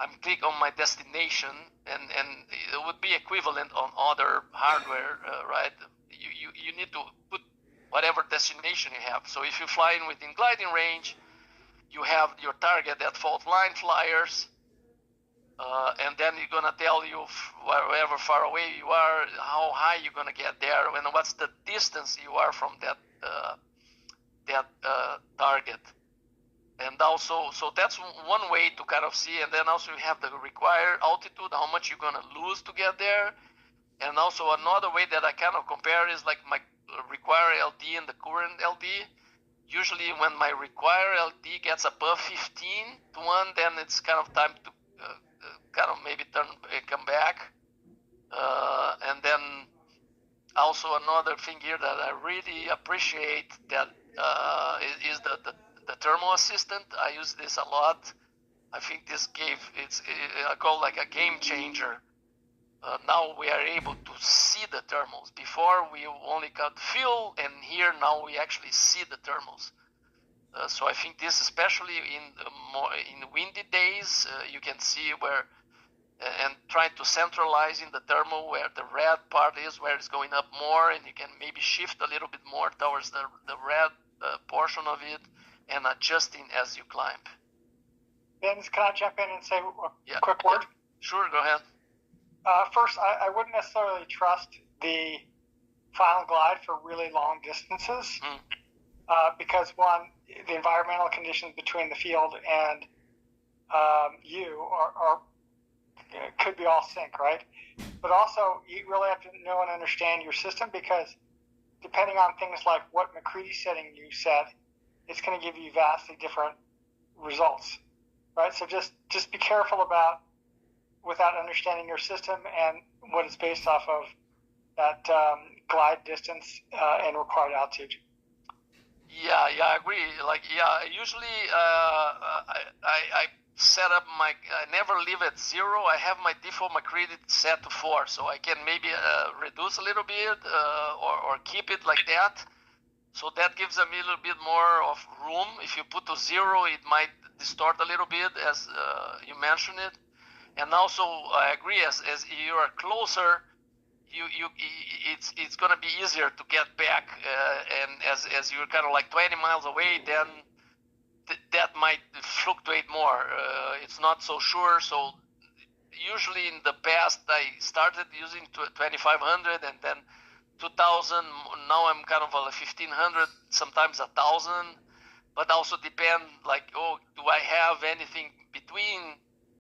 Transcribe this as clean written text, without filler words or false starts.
I'm click on my destination, and it would be equivalent on other hardware, right? You need to put whatever destination you have. So if you're flying within gliding range, you have your target at fault line flyers, and then you're gonna tell you wherever far away you are, how high you're gonna get there, and what's the distance you are from that target. And also, so that's one way to kind of see. And then also you have the required altitude, how much you're gonna lose to get there. And also another way that I kind of compare is like my required LD and the current LD. Usually when my required LD gets above 15 to 1, then it's kind of time to kind of maybe come back. And then also another thing here that I really appreciate that is the thermal assistant. I use this a lot. I think this I call like a game changer. Now we are able to see the thermals. Before we only got fuel, and here now we actually see the thermals. So I think this, especially in windy days, you can see where, and try to centralize in the thermal where the red part is, where it's going up more, and you can maybe shift a little bit more towards the red portion of it, and adjusting as you climb. Vince, can I jump in and say a quick word? Sure, go ahead. First, I wouldn't necessarily trust the final glide for really long distances because, one, the environmental conditions between the field and you could be all sync, right? But also, you really have to know and understand your system, because depending on things like what McCready setting you set, it's going to give you vastly different results, right? So just be careful about, without understanding your system and what it's based off of, that glide distance and required altitude. Yeah, I agree. Usually I set up I never leave at 0. I have my default McCready set to 4, so I can maybe reduce a little bit or keep it like that. So that gives them a little bit more of room. If you put to 0, it might distort a little bit, as you mentioned it. And also, I agree, as you are closer, it's gonna be easier to get back. And as you're kind of like 20 miles away, then that might fluctuate more. It's not so sure. So usually in the past, I started using 2,500 and then 2,000. Now I'm kind of 1,500, sometimes 1,000. But also depend, like, do I have anything between